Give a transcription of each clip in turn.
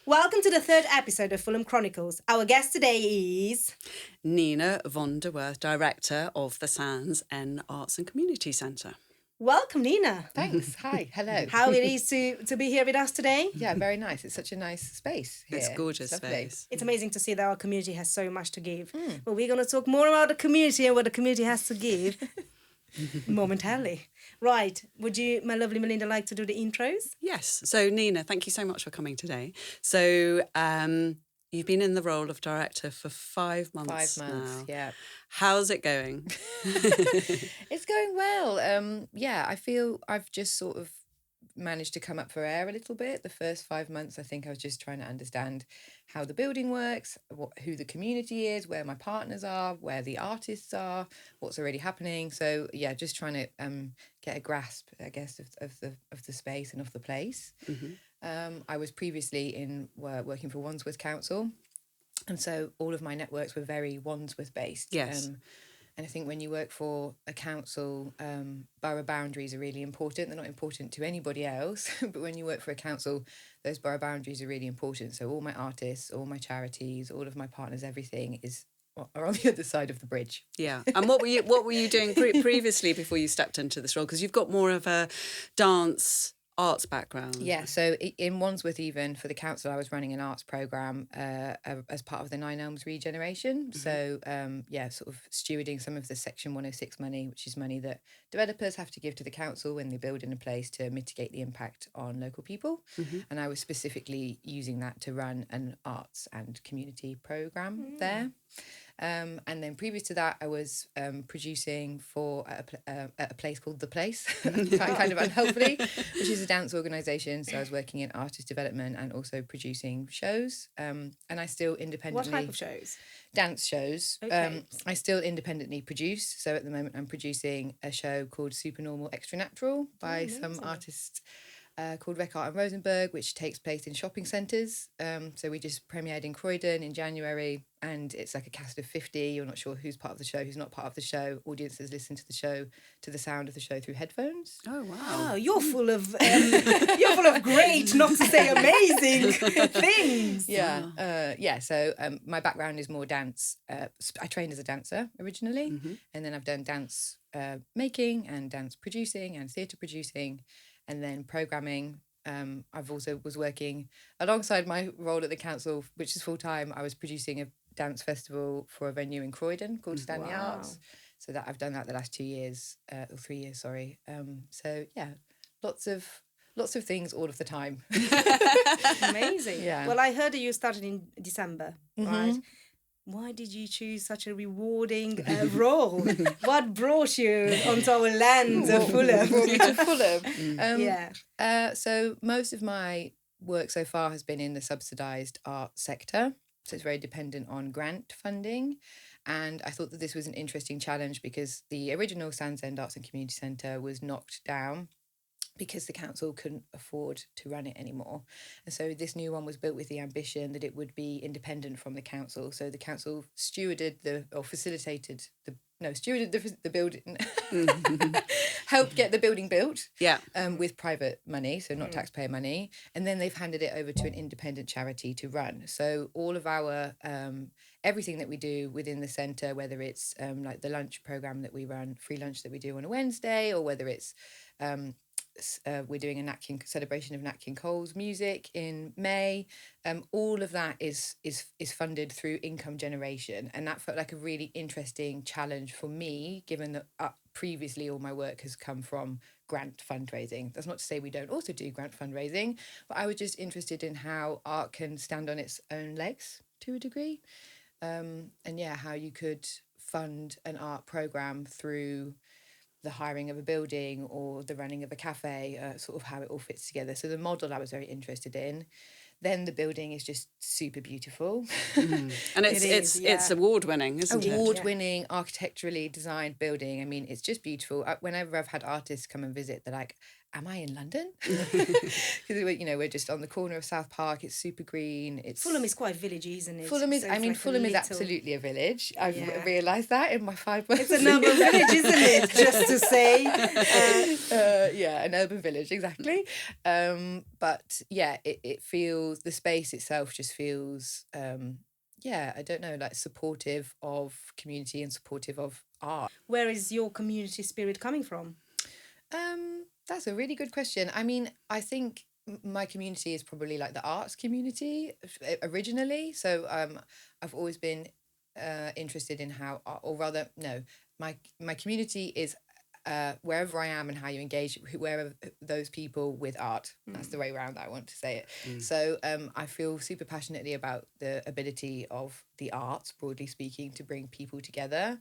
Welcome to the third episode of Fulham Chronicles. Our guest today is... Nina von der Werth, Director of the Sands End Arts and Community Centre. Welcome, Nina. Thanks. Hi. Hello. How it is to be here with us today. Yeah, very nice. It's such a nice space here. It's a gorgeous lovely. space. It's amazing to see that our community has so much to give. But we're going to talk more about the community and what the community has to give momentarily. Right. Would you, my lovely Melinda, like to do the intros? Yes. So, Nina, thank you so much for coming today. So, you've been in the role of director for 5 months 5 months, now. yeah. How's it going? It's going well. Yeah, I feel I've just sort of managed to come up for air a little bit. The first 5 months, I think I was just trying to understand how the building works, who the community is, where my partners are, where the artists are, what's already happening. So yeah, just trying to get a grasp, I guess, of the space and of the place. Mm-hmm. I was previously working for Wandsworth Council, and so all of my networks were very Wandsworth based. Yes. And I think when you work for a council, borough boundaries are really important. They're not important to anybody else, but when you work for a council, those borough boundaries are really important. So all my artists, all my charities, all of my partners, everything are on the other side of the bridge. Yeah. And what were you doing previously before you stepped into this role? Because you've got more of a dance arts background. Yeah, so in Wandsworth, even for the council, I was running an arts programme as part of the Nine Elms regeneration. Mm-hmm. So sort of stewarding some of the Section 106 money, which is money that developers have to give to the council when they build in a place to mitigate the impact on local people. Mm-hmm. And I was specifically using that to run an arts and community programme there. And then previous to that, I was producing for a place called The Place, kind of unhelpfully, which is a dance organisation. So I was working in artist development and also producing shows. And I still independently... What type of shows? Dance shows. Okay. I still independently produce. So at the moment, I'm producing a show called Supernormal Extra Natural by some artists called Reckart and Rosenberg, which takes place in shopping centres. So we just premiered in Croydon in January, and it's like a cast of 50. You're not sure who's part of the show, who's not part of the show. Audiences listen to the show, to the sound of the show through headphones. Oh, wow. Oh, you're full of great, not to say amazing things. Yeah. So my background is more dance. I trained as a dancer originally, and then I've done dance making and dance producing and theatre producing, and then programming. I've also was working alongside my role at the council, which is full time. I was producing a dance festival for a venue in Croydon called Stanley Arts. So that I've done that the last 2 years, or 3 years, sorry. So yeah, lots of things all of the time. Amazing. Yeah. Well, I heard that you started in December, right? Why did you choose such a rewarding role? What brought you onto our land of Fulham? Brought me to Fulham. So most of my work so far has been in the subsidised art sector. So it's very dependent on grant funding. And I thought that this was an interesting challenge because the original Sands End Arts and Community Centre was knocked down because the council couldn't afford to run it anymore. And so this new one was built with the ambition that it would be independent from the council. So the council stewarded the building, helped get the building built with private money, so not taxpayer money. And then they've handed it over to an independent charity to run. So all of our, everything that we do within the centre, whether it's like the lunch programme that we run, free lunch that we do on a Wednesday, or whether it's we're doing a celebration of Nat King Cole's music in May. All of that is funded through income generation, and that felt like a really interesting challenge for me, given that previously all my work has come from grant fundraising. That's not to say we don't also do grant fundraising, but I was just interested in how art can stand on its own legs to a degree, and how you could fund an art programme through the hiring of a building or the running of a cafe, sort of how it all fits together. So the model I was very interested in. Then the building is just super beautiful. And it's award-winning, isn't it? Award-winning, architecturally designed building. I mean, it's just beautiful. Whenever I've had artists come and visit, they're like, am I in London? Because we're just on the corner of South Park. It's super green. Fulham is quite villagey, isn't it? Fulham is. So I mean, like Fulham is absolutely a village. I've realised that in my 5 months. It's another village, isn't it? Just to say. An urban village, exactly. But yeah, it feels, the space itself just feels. I don't know, like supportive of community and supportive of art. Where is your community spirit coming from? That's a really good question. I mean, I think my community is probably like the arts community originally. So I've always been interested in how, or rather, no, my community is wherever I am and how you engage wherever those people with art. That's the way around that I want to say it. So I feel super passionately about the ability of the arts, broadly speaking, to bring people together.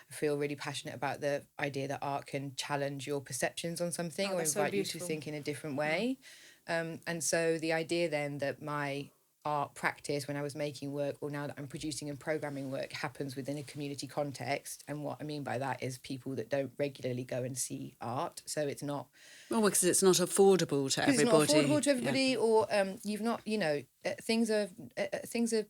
I feel really passionate about the idea that art can challenge your perceptions on something or invite you to think in a different way. And so the idea then that my art practice when I was making work, or now that I'm producing and programming work, happens within a community context. And what I mean by that is people that don't regularly go and see art. So it's not... Well, because it's not affordable to everybody. It's not affordable to everybody, or you've not, things are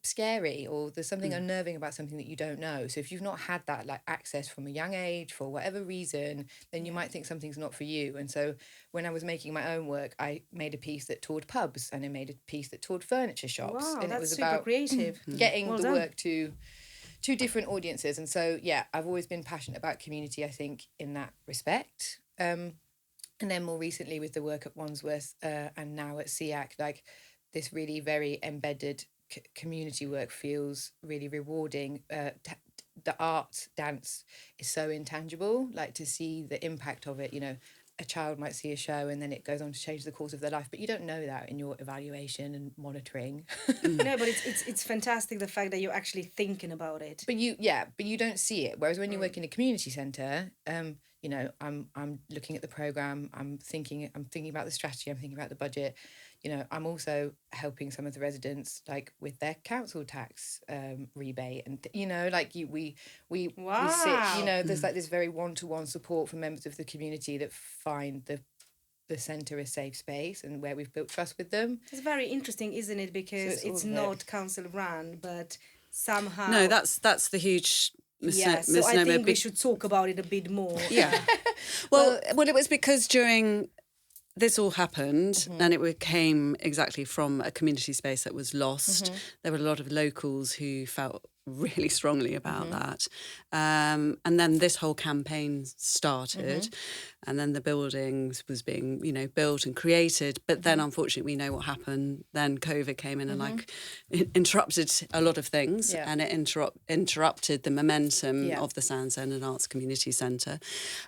scary, or there's something unnerving about something that you don't know. So if you've not had that like access from a young age for whatever reason, then you might think something's not for you. And so when I was making my own work, I made a piece that toured pubs, and I made a piece that toured furniture shops. Wow, and that's it was super about creative. getting Well the done. work to different audiences. And so I've always been passionate about community, I think, in that respect. And then more recently with the work at Wandsworth and now at SEACC, like this really very embedded community work feels really rewarding. The art, dance is so intangible, like to see the impact of it, a child might see a show and then it goes on to change the course of their life, but you don't know that in your evaluation and monitoring. No, but it's fantastic, the fact that you're actually thinking about it. But you don't see it. Whereas when you work in a community centre, I'm looking at the programme, I'm thinking about the strategy, I'm thinking about the budget. I'm also helping some of the residents like with their council tax rebate, and we sit, there's like this very one-to-one support from members of the community that find the centre a safe space and where we've built trust with them. It's very interesting, isn't it? Because so it's not council run, but somehow... No, that's the huge misnomer. So I think we should talk about it a bit more. Yeah. well, it was because during... This all happened and it came exactly from a community space that was lost. There were a lot of locals who felt really strongly about that. And then this whole campaign started and then the buildings was being, built and created. But then unfortunately we know what happened. Then COVID came in and it interrupted a lot of things and it interrupted the momentum of the Sands End and Arts Community Centre.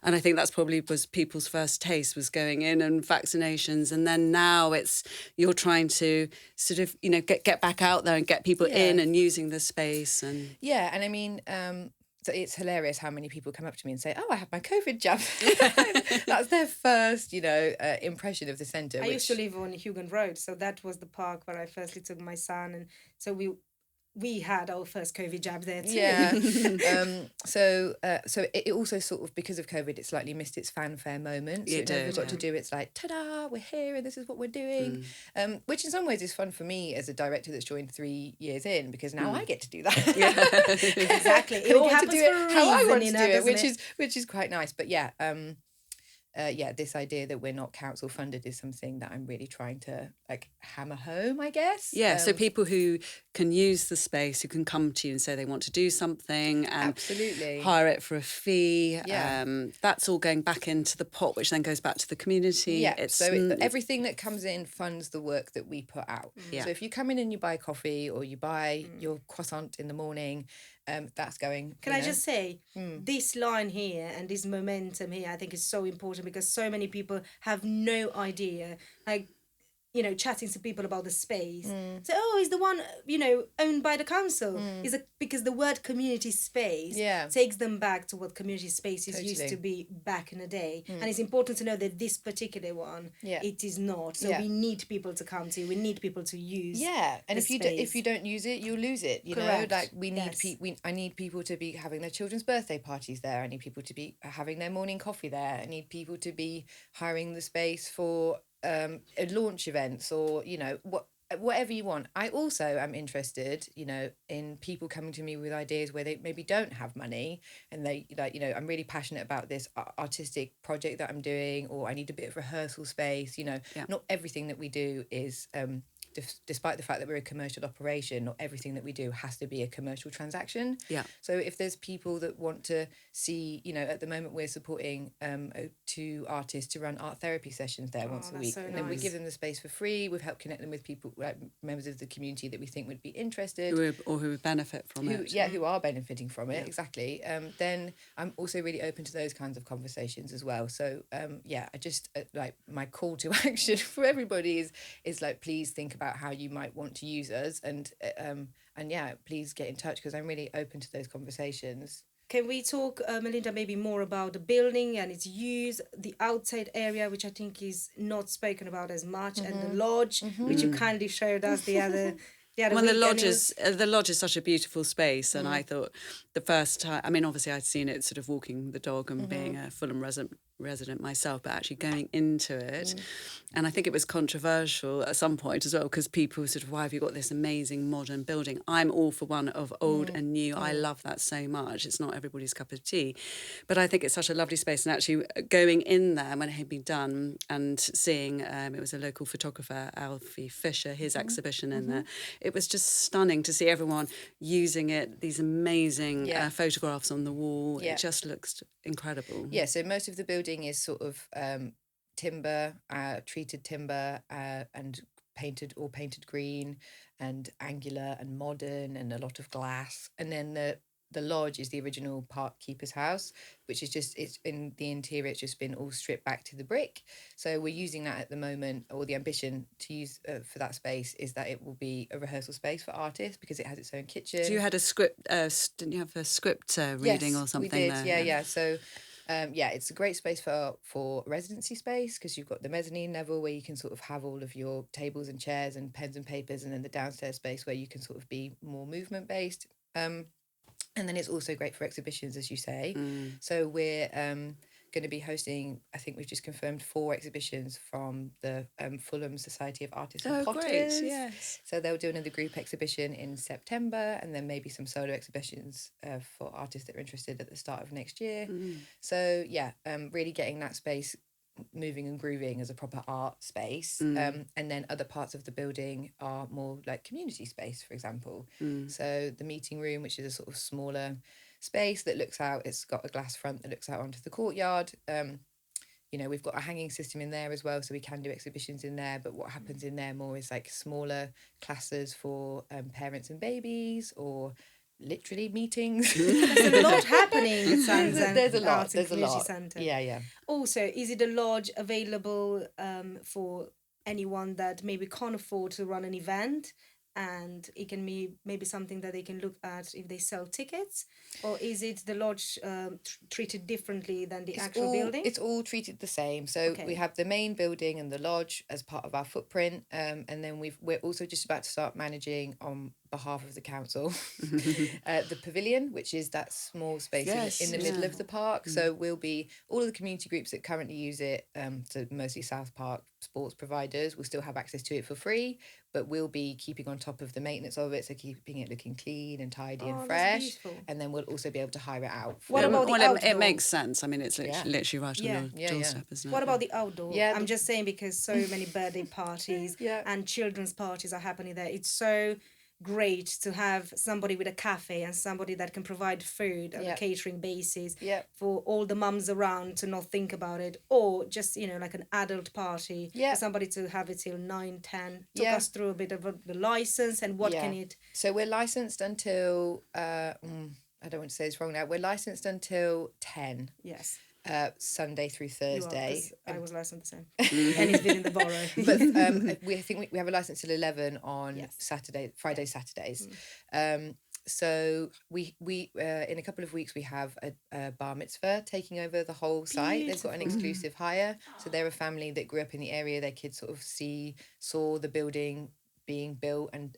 And I think that's probably was people's first taste, was going in and vaccinations. And then now you're trying to sort of, get back out there and get people in and using the space. And I mean, so it's hilarious how many people come up to me and say, "Oh, I have my COVID jab." That's their first, impression of the centre. I used to live on Hugon Road, so that was the park where I firstly took my son, and so we had our first COVID jab there too. Yeah. So it also sort of, because of COVID, it slightly missed its fanfare moment. So it never got to do its like, ta-da, we're here and this is what we're doing. Which in some ways is fun for me as a director that's joined 3 years in, because now I get to do that. Exactly. It all happens to do for a it how I reason, want to do it, which is quite nice. But this idea that we're not council funded is something that I'm really trying to like hammer home, I guess. Yeah, so people who can use the space, who can come to you and say they want to do something and absolutely hire it for a fee. That's all going back into the pot, which then goes back to the community. Yeah, everything that comes in funds the work that we put out. So if you come in and you buy coffee or you buy your croissant in the morning, that's going... Can I just say, this line here and this momentum here, I think is so important, because so many people have no idea. Like, chatting to people about the space. So, it's the one, owned by the council. Is it because the word community space takes them back to what community spaces used to be back in the day. And it's important to know that this particular one, it is not. So we need people to come to. We need people to use. Yeah, and if you don't use it, you'll lose it. Correct. Like we need I need people to be having their children's birthday parties there. I need people to be having their morning coffee there. I need people to be hiring the space for launch events or whatever you want. I also am interested in people coming to me with ideas where they maybe don't have money and they I'm really passionate about this artistic project that I'm doing, or I need a bit of rehearsal space. Not everything that we do is despite the fact that we're a commercial operation, not everything that we do has to be a commercial transaction. So if there's people that want to see, at the moment we're supporting 2 artists to run art therapy sessions there once a week. So and then we give them the space for free. We've helped connect them with people, like members of the community that we think would be interested. Who would benefit from it. Who are benefiting from it, exactly. Then I'm also really open to those kinds of conversations as well. So, I just, like, my call to action for everybody is like, please think about how you might want to use us, and please get in touch, because I'm really open to those conversations. Can we talk, Melinda, maybe more about the building and its use, the outside area, which I think is not spoken about as much, and the lodge, which you kindly showed us the other When the lodge is such a beautiful space, and I thought the first time, I mean, obviously I'd seen it sort of walking the dog and being a Fulham resident myself, but actually going into it, and I think it was controversial at some point as well, because people were sort of, why have you got this amazing modern building? I'm all for one of old and new. I love that so much. It's not everybody's cup of tea, but I think it's such a lovely space. And actually going in there when it had been done and seeing it was a local photographer, Alfie Fisher, his exhibition in there, it was just stunning to see everyone using it, these amazing photographs on the wall. It just looks incredible. So most of the building is sort of timber, treated timber, and painted green and angular and modern, and a lot of glass. And then the lodge is the original park keeper's house, which is it's in the interior, it's just been all stripped back to the brick. So we're using that at the moment, or the ambition to use for that space is that it will be a rehearsal space for artists, because it has its own kitchen. So you had a script, didn't you have a script reading or something? We did, there? So it's a great space for residency space, because you've got the mezzanine level where you can sort of have all of your tables and chairs and pens and papers, and then the downstairs space where you can sort of be more movement based. And then it's also great for exhibitions, as you say. So we're going to be hosting, I think we've just confirmed 4 exhibitions from the Fulham Society of Artists and Potters. Great, yes. So they'll do another group exhibition in September, and then maybe some solo exhibitions for artists that are interested at the start of next year. So really getting that space moving and grooving as a proper art space. And then other parts of the building are more like community space, for example. So the meeting room, which is a sort of smaller space that looks out, it's got a glass front that looks out onto the courtyard. We've got a hanging system in there as well, so we can do exhibitions in there. But what happens in there more is like smaller classes for parents and babies, or literally meetings. There's a lot happening at Sands there's a lot. There's a lot. Centre. Yeah. Also, is it a lodge available for anyone that maybe can't afford to run an event, and it can be maybe something that they can look at if they sell tickets? Or is it the lodge treated differently than the actual building? It's all treated the same. So we have the main building and the lodge as part of our footprint, and then we're also just about to start managing on behalf of the council the pavilion, which is that small space in the middle of the park. So we'll be, all of the community groups that currently use it, so mostly South Park sports providers, will still have access to it for free, but we'll be keeping on top of the maintenance of it, so keeping it looking clean and tidy and fresh. And then we'll also be able to hire it out. What about the outdoor? It makes sense. I mean, it's literally right on your doorstep, isn't it? What about the outdoor? I'm just saying, because so many birthday parties and children's parties are happening there. It's so great to have somebody with a cafe and somebody that can provide food on a catering basis for all the mums around to not think about it, or just like an adult party for somebody to have it till 9-10. Talk us through a bit of the license and what can it. So we're licensed until I don't want to say this wrong now, we're licensed until 10. Sunday through Thursday. I was licensed the same, and he's been in the borough. But I think we have a license till 11 on Friday, Saturdays. So we in a couple of weeks we have a bar mitzvah taking over the whole site. Beautiful. They've got an exclusive hire, so they're a family that grew up in the area. Their kids sort of saw the building being built and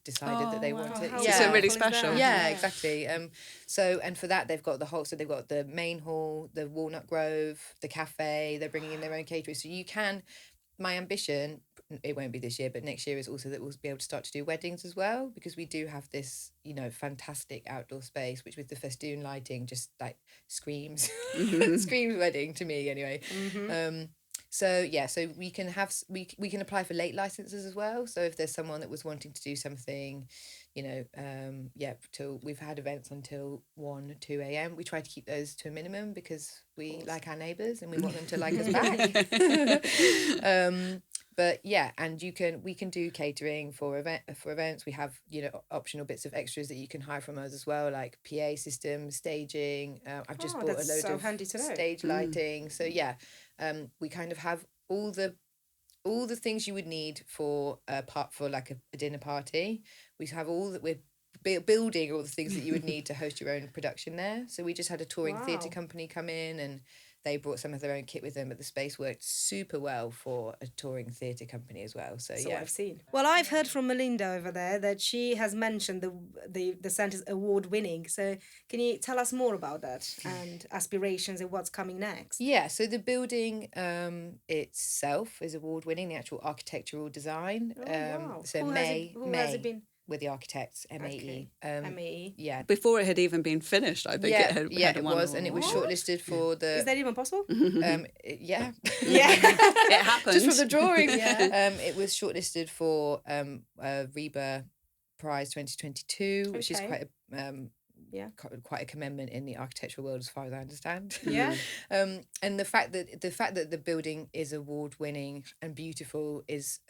decided that they wanted. So really special. Yeah, exactly. So and for that they've got they've got the main hall, the Walnut Grove, the cafe. They're bringing in their own catering, so you can. My ambition, it won't be this year, but next year is also that we'll be able to start to do weddings as well, because we do have this, fantastic outdoor space, which with the festoon lighting just like screams wedding to me anyway. So we can apply for late licenses as well. So if there's someone that was wanting to do something, till we've had events until 1, 2 a.m. We try to keep those to a minimum because we like our neighbours and we want them to like us back. But yeah, and we can do catering for events. We have optional bits of extras that you can hire from us as well, like PA systems, staging. I've just bought a load of stage lighting. So yeah, we kind of have all the things you would need for like a dinner party. We have all that. We're building all the things that you would need to host your own production there. So we just had a touring theatre company come in, and they brought some of their own kit with them, but the space worked super well for a touring theatre company as well. So yeah, I've seen. Well, I've heard from Melinda over there that she has mentioned the centre's award winning. So can you tell us more about that and aspirations and what's coming next? Yeah, so the building itself is award winning, the actual architectural design. Wow. So Who has it been? With the architects, MAE. Okay. MAE. Yeah. Before it had even been finished, I think it was, and it was shortlisted for the... Is that even possible? Yeah. It happened. Just from the drawings. It was shortlisted for REBA Prize 2022, which is quite a commendment in the architectural world as far as I understand. Yeah. And the fact that the building is award winning and beautiful is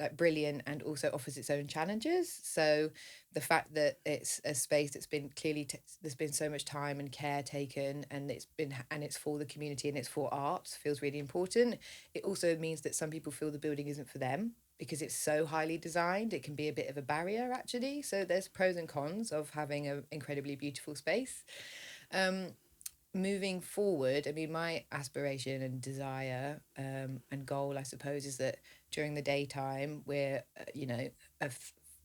like brilliant, and also offers its own challenges. So the fact that it's a space that's been clearly there's been so much time and care taken, and it's for the community and it's for arts, feels really important. It also means that some people feel the building isn't for them because it's so highly designed. It can be a bit of a barrier actually. So there's pros and cons of having an incredibly beautiful space. Moving forward, I mean, my aspiration and desire and goal, I suppose, is that during the daytime we're, a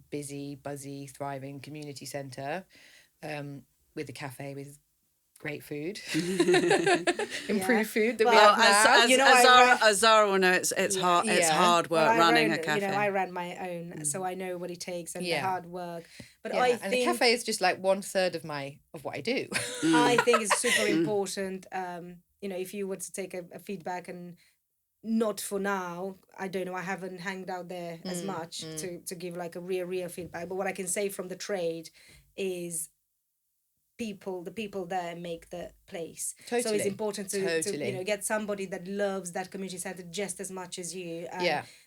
busy, buzzy, thriving community centre with a cafe with great food, improved food. As Zara will know, it's hard. It's hard work running a cafe. I ran my own, so I know what it takes and the hard work. But I think the cafe is just like 1/3 of what I do. I think it's super important. If you were to take a feedback and not for now, I don't know. I haven't hanged out there as much to give like a real feedback. But what I can say from the trade is the people there make the place. Totally. So it's important to get somebody that loves that community centre just as much as you.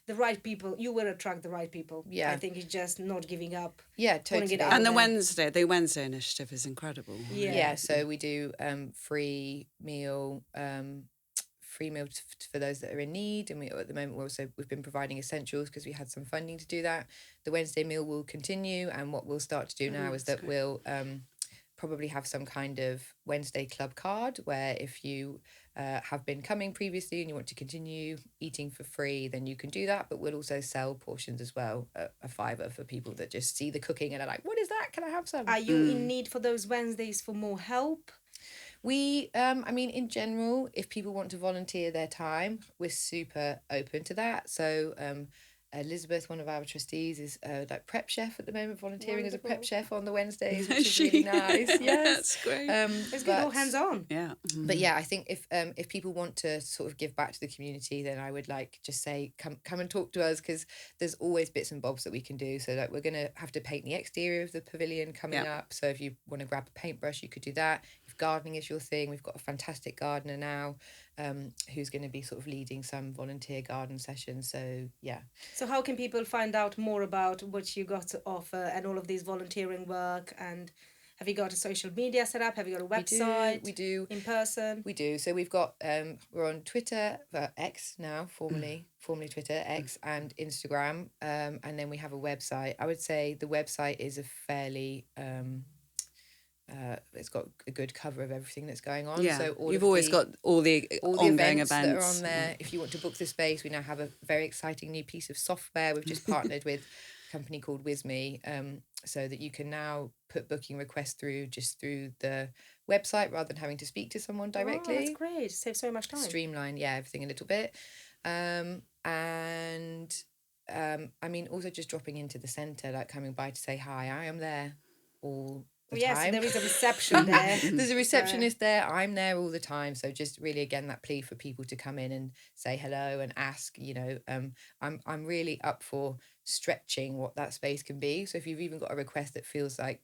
The right people, you will attract the right people. I think it's just not giving up. Yeah, totally. And the Wednesday initiative is incredible. So we do free meal for those that are in need, and at the moment we've been providing essentials because we had some funding to do that. The Wednesday meal will continue, and what we'll start to do now is that we'll probably have some kind of Wednesday club card where if you have been coming previously and you want to continue eating for free, then you can do that. But we'll also sell portions as well, a $5 for people that just see the cooking and are like, what is that? Can I have some? Are you in need for those Wednesdays for more help? We, in general, if people want to volunteer their time, we're super open to that. So Elizabeth, one of our trustees, is like prep chef at the moment, volunteering as a prep chef on the Wednesdays, which is really nice. Yes, that's great. It's good, all hands on. Yeah. But yeah, I think if people want to sort of give back to the community, then I would like just say come and talk to us, because there's always bits and bobs that we can do. So like we're gonna have to paint the exterior of the pavilion coming up. So if you want to grab a paintbrush, you could do that. If gardening is your thing, we've got a fantastic gardener now. Who's going to be sort of leading some volunteer garden sessions. So yeah. So how can people find out more about what you got to offer and all of these volunteering work? And Have you got a social media set up? Have you got a website? We do. In person? We do. So we've got, we're on Twitter, X now, formerly Twitter, X, and Instagram. And then we have a website. I would say the website is a fairly... it's got a good cover of everything that's going on. Yeah, so you've always got all the ongoing events that are on there. If you want to book the space, we now have a very exciting new piece of software. We've just partnered with a company called WizMe, so that you can now put booking requests through the website rather than having to speak to someone directly. Oh, that's great. Saves so much time. Streamline, everything a little bit. I mean, also just dropping into the centre, like coming by to say hi. I am there all the time. Yes, there is a reception there. There's a receptionist there. I'm there all the time. So just really, again, that plea for people to come in and say hello and ask, I'm really up for stretching what that space can be. So if you've even got a request that feels like,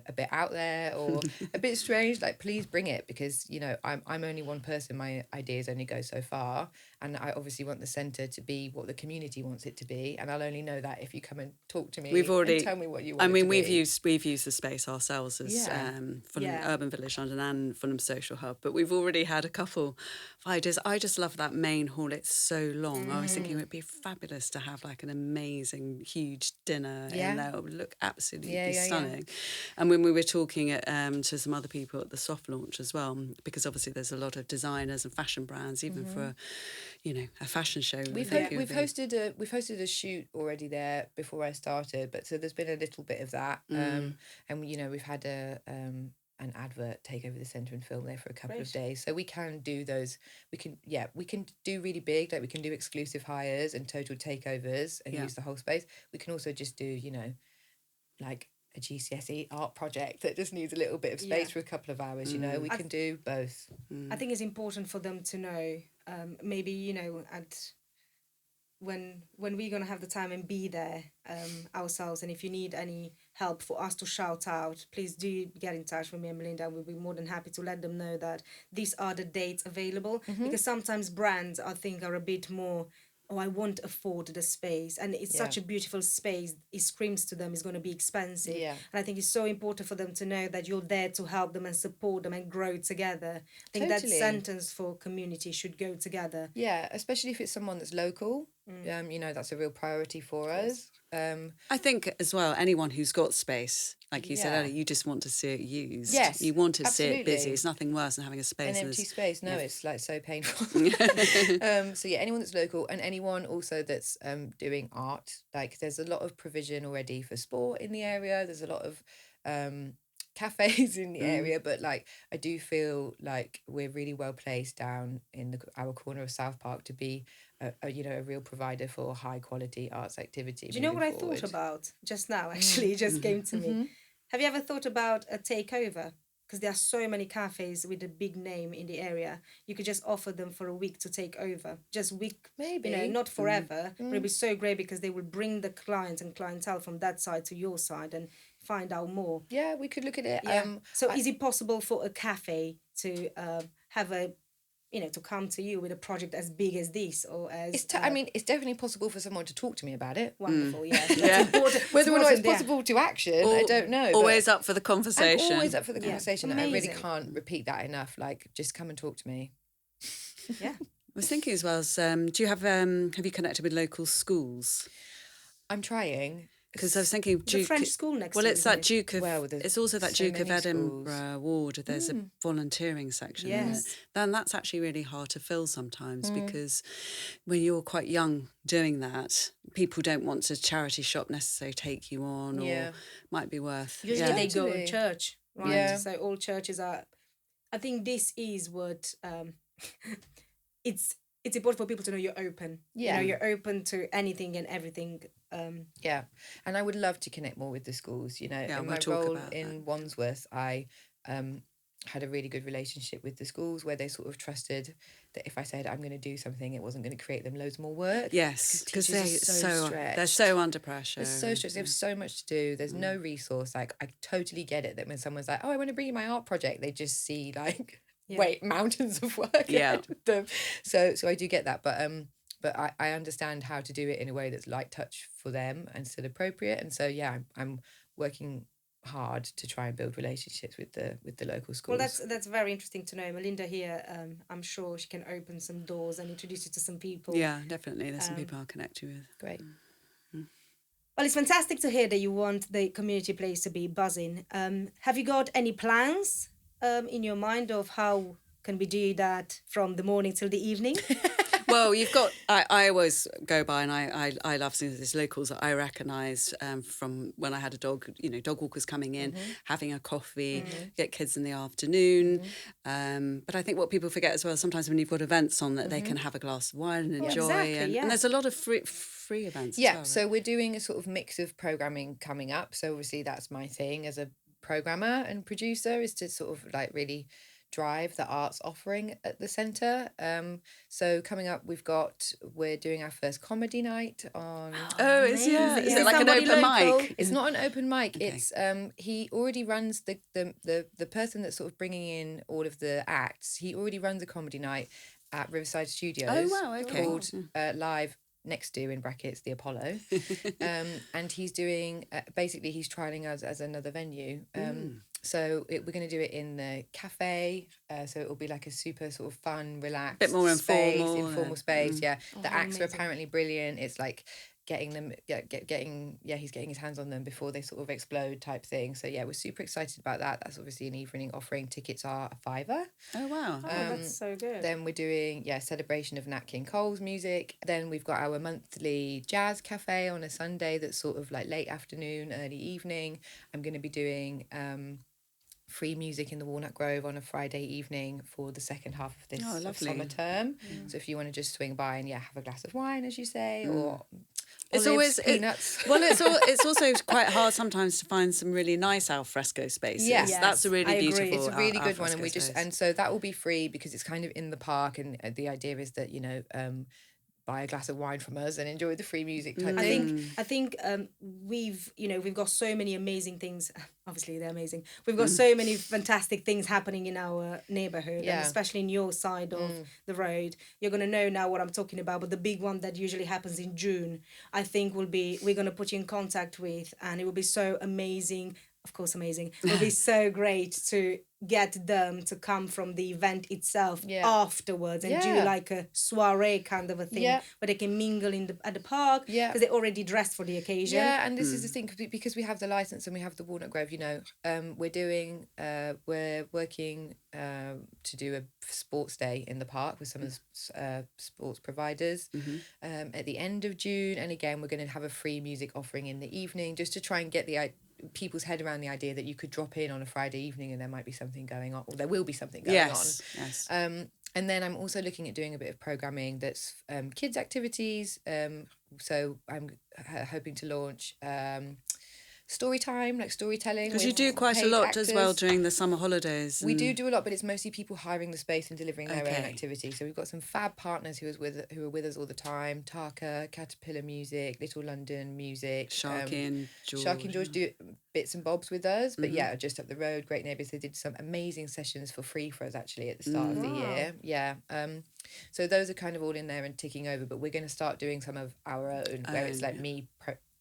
a bit out there or a bit strange, like, please bring it, because, I'm only one person. My ideas only go so far. And I obviously want the centre to be what the community wants it to be. And I'll only know that if you come and talk to me and tell me what you want. I mean, we've used the space ourselves as Fulham Urban Village London and Fulham Social Hub, but we've already had a couple of ideas. I just love that main hall. It's so long. I was thinking it would be fabulous to have like an amazing, huge dinner in there. It would look absolutely stunning. And when we were talking to some other people at the soft launch as well, because obviously there's a lot of designers and fashion brands, even for a fashion show. We've hosted a shoot already there before I started, but so there's been a little bit of that, and we've had an advert take over the centre and film there for a couple of days. So we can do those. We can do really big, like we can do exclusive hires and total takeovers and use the whole space. We can also just do like a GCSE art project that just needs a little bit of space for a couple of hours. We can do both. I think it's important for them to know, maybe when we're going to have the time and be there ourselves, and if you need any help for us to shout out, please do get in touch with me and Melinda. We'll be more than happy to let them know that these are the dates available, because sometimes brands I think are a bit more, I won't afford the space, and it's such a beautiful space. It screams to them it's going to be expensive, and I think it's so important for them to know that you're there to help them and support them and grow together. I think that sentence for community should go together. Yeah, especially if it's someone that's local. That's a real priority for us. I think as well, anyone who's got space, like you said earlier, you just want to see it used. Yes, you want to see it busy. It's nothing worse than having a space. An empty space. No, it's like so painful. So anyone that's local and anyone also that's doing art. Like there's a lot of provision already for sport in the area. There's a lot of cafes in the area, but like I do feel like we're really well placed down in our corner of South Park to be a real provider for high quality arts activity. Do you know what I thought about just now? Actually, it just came to me. Have you ever thought about a takeover? Because there are so many cafes with a big name in the area. You could just offer them for a week to take over. Just week, maybe not forever. But it'd be so great because they will bring the clients and clientele from that side to your side and find out more. Yeah, we could look at it. Yeah. Is it possible for a cafe to have a to come to you with a project as big as this, or as... it's definitely possible for someone to talk to me about it. Wonderful, yeah. Important. Whether or not it's possible to action, I don't know. Always up for the conversation. I'm always up for the conversation. Yeah, I really can't repeat that enough. Like, just come and talk to me. Yeah. I was thinking as well, do you have you connected with local schools? I'm trying. Because I was thinking the French school next to it's that Duke of it's also that so Duke of Edinburgh schools. Ward. There's a volunteering section in it. Then that's actually really hard to fill sometimes because when you're quite young doing that, people don't want to charity shop necessarily take you on, or might be worth. Usually they go to church, right? Yeah. So all churches are. I think this is what it's important for people to know you're open. Yeah. You're open to anything and everything. And I would love to connect more with the schools. In my role in Wandsworth, I had a really good relationship with the schools where they sort of trusted that if I said I'm going to do something, it wasn't going to create them loads more work. Yes, because they're so under pressure. They're so stressed. They have so much to do. There's no resource. Like, I totally get it that when someone's like, I want to bring you my art project, they just see like mountains of work ahead of them. So I do get that, but I understand how to do it in a way that's light touch for them and still appropriate. And so, I'm working hard to try and build relationships with the local schools. Well, that's very interesting to know. Melinda here, I'm sure she can open some doors and introduce you to some people. Yeah, definitely. There's some people I'll connect you with. Great. Well, it's fantastic to hear that you want the community place to be buzzing. Have you got any plans in your mind of how can we do that from the morning till the evening? Well, you've got, I always go by, and I love seeing these locals that I recognise from when I had a dog, dog walkers coming in, having a coffee, get kids in the afternoon. But I think what people forget as well, sometimes when you've got events on, that they can have a glass of wine and enjoy. Exactly, and there's a lot of free events as well, right? So we're doing a sort of mix of programming coming up. So obviously that's my thing as a programmer and producer, is to sort of like really drive the arts offering at the centre. So coming up, we're doing our first comedy night on. Oh, is it like an open mic? It's not an open mic. Okay. It's he already runs the person that's sort of bringing in all of the acts. He already runs a comedy night at Riverside Studios. Oh wow, okay. Called Live next to, in brackets, the Apollo. And he's doing basically he's trialing us as another venue. So we're going to do it in the cafe. So it will be like a super sort of fun, relaxed, bit more informal space. Yeah, the acts amazing. Are apparently brilliant. It's like getting them, he's getting his hands on them before they sort of explode type thing. So yeah, we're super excited about that. That's obviously an evening offering. Tickets are £5. Oh wow, that's so good. Then we're doing celebration of Nat King Cole's music. Then we've got our monthly jazz cafe on a Sunday. That's sort of like late afternoon, early evening. I'm going to be doing free music in the Walnut Grove on a Friday evening for the second half of this summer term. So if you want to just swing by and have a glass of wine, as you say, or it's olives, peanuts. It's also quite hard sometimes to find some really nice alfresco spaces. Yes, that's a really beautiful. It's a really good one, and so that will be free because it's kind of in the park, and the idea is that buy a glass of wine from us and enjoy the free music type thing. I think we've got so many amazing things. Obviously, they're amazing. We've got so many fantastic things happening in our neighborhood, and especially in your side of the road. You're going to know now what I'm talking about, but the big one that usually happens in June, I think we're going to put you in contact with, and it will be so amazing. Of course, amazing. It would be so great to get them to come from the event itself afterwards and do like a soiree kind of a thing where they can mingle at the park because they're already dressed for the occasion. Yeah, and this is the thing, because we have the license and we have the Walnut Grove, we're working to do a sports day in the park with some of the sports providers at the end of June. And again, we're going to have a free music offering in the evening just to try and get people's head around the idea that you could drop in on a Friday evening and there might be something going on, or there will be something going on. Yes. And then I'm also looking at doing a bit of programming that's kids activities. So I'm hoping to launch story time, like storytelling. Because you do quite a lot as well during the summer holidays. We do a lot, but it's mostly people hiring the space and delivering their own activity. So we've got some fab partners who are with us all the time. Taka, Caterpillar Music, Little London Music. Sharky and George do bits and bobs with us. But just up the road, great neighbours. They did some amazing sessions for free for us actually at the start of the year. Yeah. So those are kind of all in there and ticking over. But we're going to start doing some of our own, where it's like me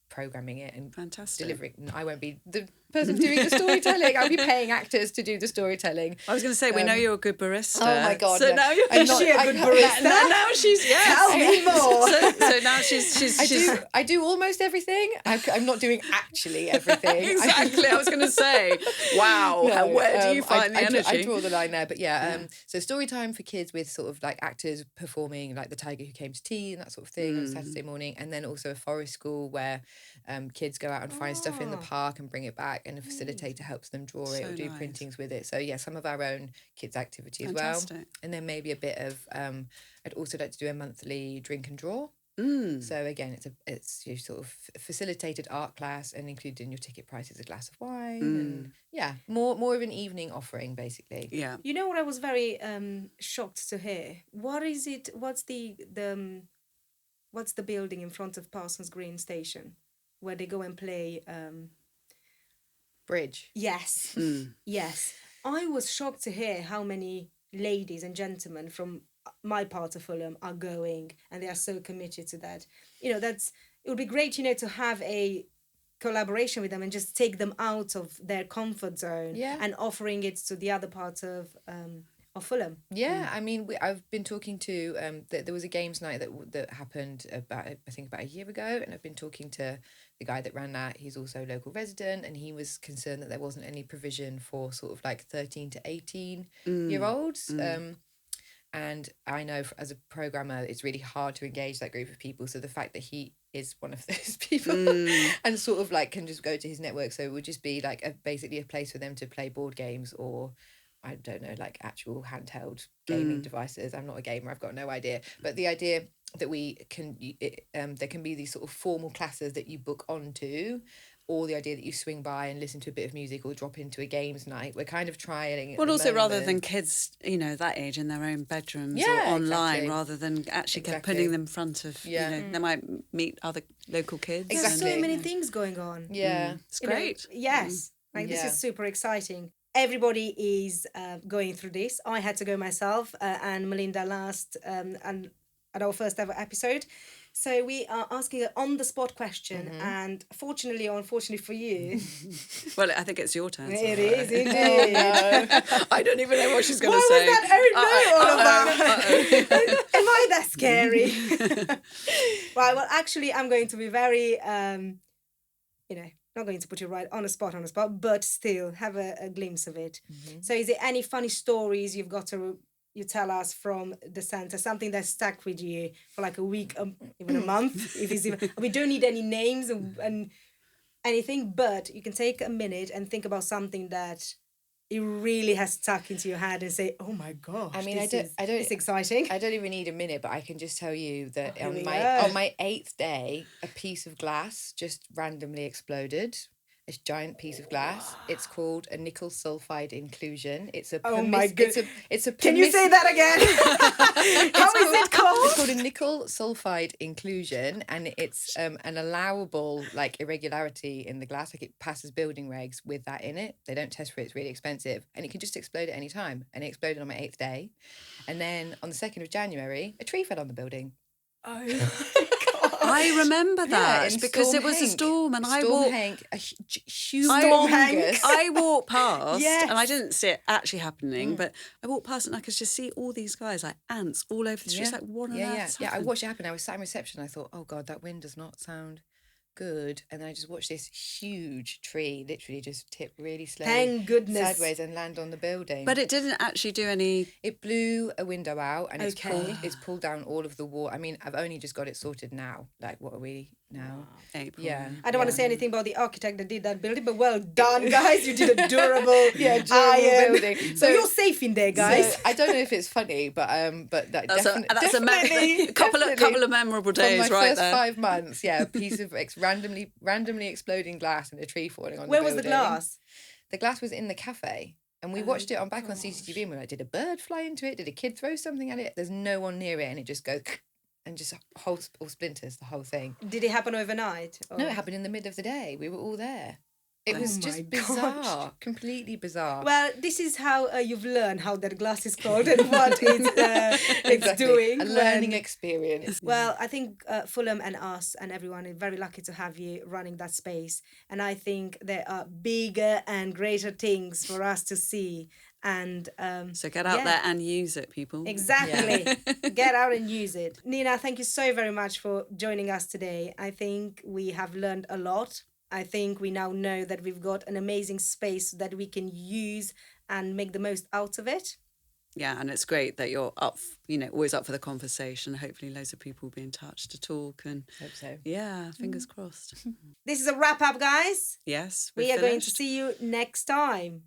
programming it and delivering. I won't be the person doing the storytelling. I'll be paying actors to do the storytelling. I was going to say, we know you're a good barista. Oh my god! So now you're a good barista. Now she's Tell me more. So now she's. I do almost everything. I'm not doing actually everything. Exactly. I was going to say, wow. Where do you find the energy? I draw the line there, but so story time for kids with sort of like actors performing, like the Tiger Who Came to Tea and that sort of thing on Saturday morning, and then also a forest school where kids go out and find stuff in the park and bring it back, and a facilitator helps them draw it or do printings with it. So some of our own kids activity as well, and then maybe a bit of I'd also like to do a monthly drink and draw. So again, it's your sort of facilitated art class, and included in your ticket price is a glass of wine, and more of an evening offering basically. Yeah. You know what I was very shocked to hear? What is it? What's the building in front of Parsons Green Station where they go and play? Bridge. Yes. Yes. I was shocked to hear how many ladies and gentlemen from my part of Fulham are going, and they are so committed to that. It would be great, to have a collaboration with them and just take them out of their comfort zone and offering it to the other parts of Fulham. Yeah, I mean, I've been talking to there was a games night that happened about a year ago, and I've been talking to the guy that ran that. He's also a local resident, and he was concerned that there wasn't any provision for sort of like 13 to 18 year olds. And I know as a programmer, it's really hard to engage that group of people. So the fact that he is one of those people and sort of like can just go to his network, so it would just be like basically a place for them to play board games or, I don't know, like actual handheld gaming devices. I'm not a gamer, I've got no idea. But the idea that we can, there can be these sort of formal classes that you book onto, or the idea that you swing by and listen to a bit of music or drop into a games night. We're kind of trialing. Well, also rather than kids, that age in their own bedrooms or online, rather than actually putting them in front of, they might meet other local kids. There's so many things going on. Yeah. It's great. Yes. This is super exciting. Everybody is going through this. I had to go myself and Melinda last and at our first ever episode. So we are asking an on-the-spot question, and fortunately or unfortunately for you... Well, I think it's your turn. It is, indeed. I don't even know what she's going to say. What was that? Oh, no, all of that. Am I that scary? Right, well, actually, I'm going to be very, not going to put you right on the spot, but still have a glimpse of it. So is there any funny stories you've got to... you tell us from the centre, something that stuck with you for like a week, even a month. If it's even, we don't need any names and anything, but you can take a minute and think about something that it really has stuck into your head and say, "Oh my gosh!" I mean, it's exciting. I don't even need a minute, but I can just tell you that on my 8th day, a piece of glass just randomly exploded. This giant piece of glass. It's called a nickel sulfide inclusion. It's a my goodness. Can you say that again? How is it called? It's called a nickel sulfide inclusion, and it's an allowable like irregularity in the glass. Like it passes building regs with that in it. They don't test for it. It's really expensive, and it can just explode at any time. And it exploded on my 8th day, and then on the 2nd of January, a tree fell on the building. Oh my God. I remember that because it was a storm and I walked... I walked past and I didn't see it actually happening, but I walked past and I could just see all these guys like ants all over the street. It's like, what on earth? Yeah, I watched it happen. I was sat in reception. I thought, oh God, that wind does not sound good. And then I just watched this huge tree literally just tip really slowly, thank goodness, sideways and land on the building. But it didn't actually do any... It blew a window out and it's pulled down all of the wall. I mean, I've only just got it sorted now. Like, what are we now? April. Yeah. I don't want to say anything about the architect that did that building, but well done, guys. You did a durable building. So you're safe in there, guys. So I don't know if it's funny, but that's a couple of memorable days, from my right first there. 5 months. Yeah, a piece of randomly exploding glass and a tree falling on the building. Where was the glass? The glass was in the cafe. And we watched it on CCTV and we're like, did a bird fly into it? Did a kid throw something at it? There's no one near it and it just goes and just all splinters, the whole thing. Did it happen overnight? Or? No, it happened in the middle of the day. We were all there. It was just bizarre, completely bizarre. Well, this is how you've learned how that glass is called and what it's doing. A learning experience. Well, I think Fulham and us and everyone is very lucky to have you running that space. And I think there are bigger and greater things for us to see. And so get out there and use it, people. Exactly. Get out and use it. Nina, thank you so very much for joining us today. I think we have learned a lot. I think we now know that we've got an amazing space that we can use and make the most out of it. Yeah, and it's great that you're up, always up for the conversation. Hopefully loads of people will be in touch to talk and... Hope so. Yeah, fingers crossed. This is a wrap up, guys. Yes. We are going to see you next time.